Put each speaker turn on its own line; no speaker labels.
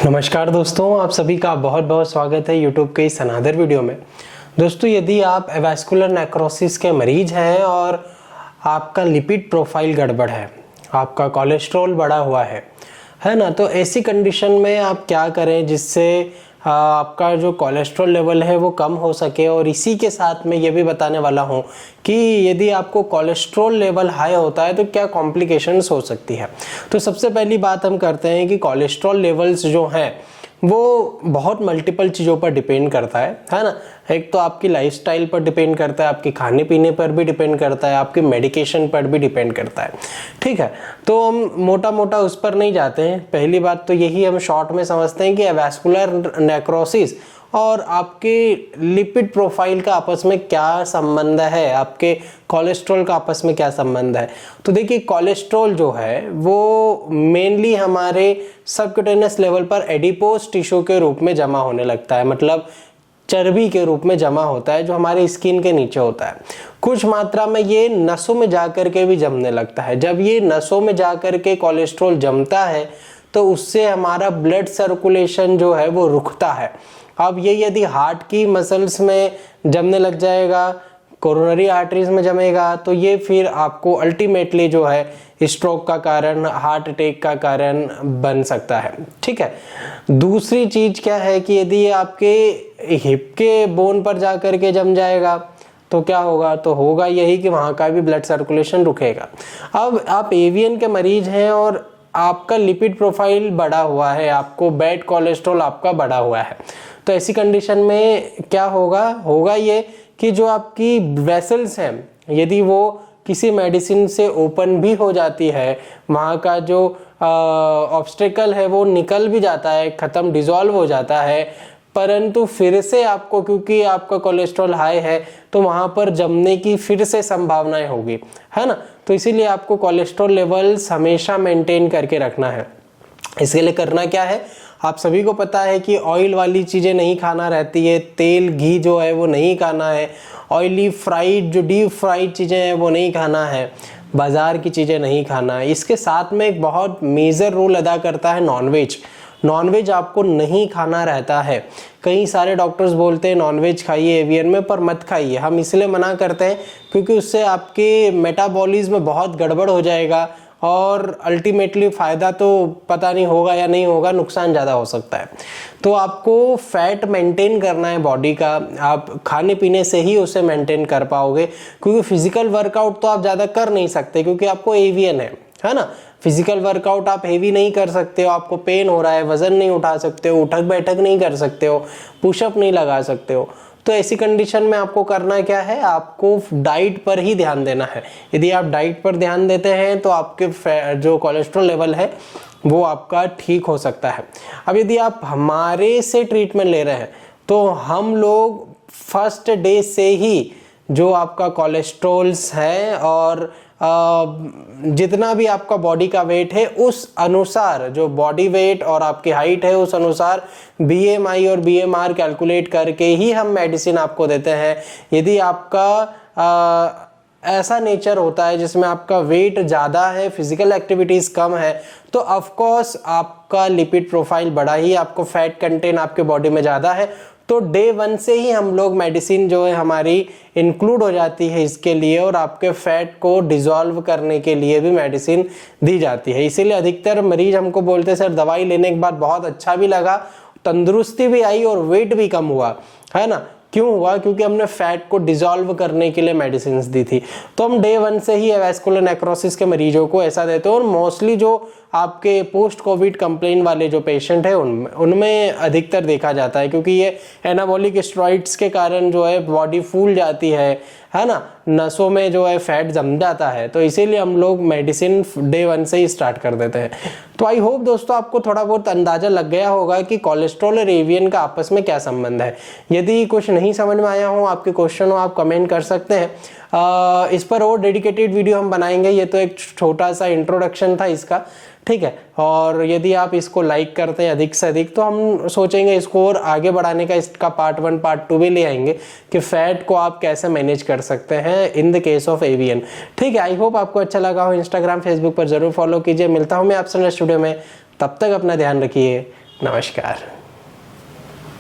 नमस्कार दोस्तों, आप सभी का बहुत बहुत स्वागत है यूट्यूब के इस अनदर वीडियो में। दोस्तों, यदि आप एवास्कुलर नेक्रोसिस के मरीज हैं और आपका लिपिड प्रोफाइल गड़बड़ है, आपका कोलेस्ट्रॉल बढ़ा हुआ है ना, तो ऐसी कंडीशन में आप क्या करें जिससे आपका जो कोलेस्ट्रॉल लेवल है वो कम हो सके। और इसी के साथ मैं ये भी बताने वाला हूँ कि यदि आपको कोलेस्ट्रॉल लेवल हाई होता है तो क्या कॉम्प्लिकेशंस हो सकती है। तो सबसे पहली बात हम करते हैं कि कोलेस्ट्रॉल लेवल्स जो हैं वो बहुत मल्टीपल चीज़ों पर डिपेंड करता है ना। एक तो आपकी लाइफस्टाइल पर डिपेंड करता है, आपके खाने पीने पर भी डिपेंड करता है, आपके मेडिकेशन पर भी डिपेंड करता है। ठीक है, तो हम मोटा मोटा उस पर नहीं जाते हैं। पहली बात तो यही हम शॉर्ट में समझते हैं कि एवास्कुलर नेक्रोसिस और आपके लिपिड प्रोफाइल का आपस में क्या संबंध है, आपके कोलेस्ट्रॉल का आपस में क्या संबंध है। तो देखिए, कोलेस्ट्रॉल जो है वो मेनली हमारे सबक्यूटेनियस लेवल पर एडिपोज टिश्यू के रूप में जमा होने लगता है, मतलब चर्बी के रूप में जमा होता है जो हमारे स्किन के नीचे होता है। कुछ मात्रा में ये नसों में जाकर के भी जमने लगता है। जब ये नसों में जाकर के कोलेस्ट्रॉल जमता है तो उससे हमारा ब्लड सर्कुलेशन जो है वो रुकता है। अब ये यदि हार्ट की मसल्स में जमने लग जाएगा, कोरोनरी आर्टरीज में जमेगा, तो ये फिर आपको अल्टीमेटली जो है स्ट्रोक का कारण, हार्ट अटैक का कारण बन सकता है। ठीक है, दूसरी चीज क्या है कि यदि आपके हिप के बोन पर जाकर के जम जाएगा तो क्या होगा, तो होगा यही कि वहाँ का भी ब्लड सर्कुलेशन रुकेगा। अब आप एवियन के मरीज हैं और आपका लिपिड प्रोफाइल बढ़ा हुआ है, आपको बैड कोलेस्ट्रॉल आपका बढ़ा हुआ है, तो ऐसी कंडीशन में क्या होगा ये कि जो आपकी वेसल्स हैं यदि वो किसी मेडिसिन से ओपन भी हो जाती है, वहाँ का जो ऑब्स्टेकल है वो निकल भी जाता है, ख़त्म, डिजॉल्व हो जाता है, परंतु फिर से आपको, क्योंकि आपका कोलेस्ट्रॉल हाई है तो वहाँ पर जमने की फिर से संभावनाएं होगी, है ना। तो इसीलिए आपको कोलेस्ट्रॉल लेवल्स हमेशा मेंटेन करके रखना है। इसके लिए करना क्या है, आप सभी को पता है कि ऑयल वाली चीज़ें नहीं खाना रहती है, तेल घी जो है वो नहीं खाना है, ऑयली फ्राइड जो डीप फ्राइड चीज़ें हैं वो नहीं खाना है, बाज़ार की चीज़ें नहीं खाना है। इसके साथ में एक बहुत मेजर रोल अदा करता है नॉनवेज। नॉनवेज आपको नहीं खाना रहता है। कई सारे डॉक्टर्स बोलते हैं नॉनवेज खाइए एवियन में, पर मत खाइए। हम इसलिए मना करते हैं क्योंकि उससे आपके मेटाबॉलिज्म में बहुत गड़बड़ हो जाएगा और अल्टीमेटली फ़ायदा तो पता नहीं होगा या नहीं होगा, नुकसान ज़्यादा हो सकता है। तो आपको फैट मेंटेन करना है बॉडी का, आप खाने पीने से ही उसे मेंटेन कर पाओगे, क्योंकि फिजिकल वर्कआउट तो आप ज़्यादा कर नहीं सकते क्योंकि आपको एवियन है ना। फिजिकल वर्कआउट आप हेवी नहीं कर सकते हो, आपको पेन हो रहा है, वजन नहीं उठा सकते हो, उठक बैठक नहीं कर सकते हो, पुशअप नहीं लगा सकते हो। तो ऐसी कंडीशन में आपको करना क्या है, आपको डाइट पर ही ध्यान देना है। यदि आप डाइट पर ध्यान देते हैं तो आपके जो कोलेस्ट्रॉल लेवल है वो आपका ठीक हो सकता है। अब यदि आप हमारे से ट्रीटमेंट ले रहे हैं तो हम लोग फर्स्ट डे से ही जो आपका कोलेस्ट्रॉल्स है और जितना भी आपका बॉडी का वेट है उस अनुसार, जो बॉडी वेट और आपकी हाइट है उस अनुसार BMI और BMR कैलकुलेट करके ही हम मेडिसिन आपको देते हैं। यदि आपका ऐसा नेचर होता है जिसमें आपका वेट ज़्यादा है, फिजिकल एक्टिविटीज़ कम है, तो ऑफ कोर्स आपका लिपिड प्रोफाइल बड़ा ही, आपको फैट कंटेंट आपके बॉडी में ज़्यादा है, तो डे 1 से ही हम लोग मेडिसिन जो है हमारी इंक्लूड हो जाती है इसके लिए, और आपके फैट को डिसॉल्व करने के लिए भी मेडिसिन दी जाती है। इसीलिए अधिकतर मरीज हमको बोलते हैं सर दवाई लेने के बाद बहुत अच्छा भी लगा, तंदुरुस्ती भी आई और वेट भी कम हुआ, है ना। क्यों हुआ, क्योंकि हमने फैट को डिसॉल्व करने के लिए मेडिसिन दी थी। तो हम डे 1 से ही एवास्कुलर नेक्रोसिस के मरीजों को ऐसा देते हैं, और मोस्टली जो आपके पोस्ट कोविड कंप्लेन वाले जो पेशेंट है उनमें अधिकतर देखा जाता है, क्योंकि ये एनाबॉलिक स्टेरॉइड्स के कारण जो है बॉडी फूल जाती है ना, नसों में जो है फैट जम जाता है, तो इसीलिए हम लोग मेडिसिन डे 1 से ही स्टार्ट कर देते हैं। तो आई होप दोस्तों आपको थोड़ा बहुत अंदाजा लग गया होगा कि कोलेस्ट्रॉल और एवियन का आपस में क्या संबंध है। यदि कुछ नहीं समझ में आया हो, आपके क्वेश्चन हो, आप कमेंट कर सकते हैं। इस पर और डेडिकेटेड वीडियो हम बनाएंगे। ये तो एक छोटा सा इंट्रोडक्शन था इसका, ठीक है। और यदि आप इसको लाइक करते हैं अधिक से अधिक तो हम सोचेंगे इसको और आगे बढ़ाने का, इसका पार्ट 1 पार्ट 2 भी ले आएंगे कि फैट को आप कैसे मैनेज कर सकते हैं in the case of avian. ठीक है, आई होप आपको अच्छा लगा हो। इंस्टाग्राम फेसबुक पर जरूर फॉलो कीजिए। मिलता हूँ मैं आपसे नेक्स्ट वीडियो में, तब तक अपना ध्यान रखिए। नमस्कार।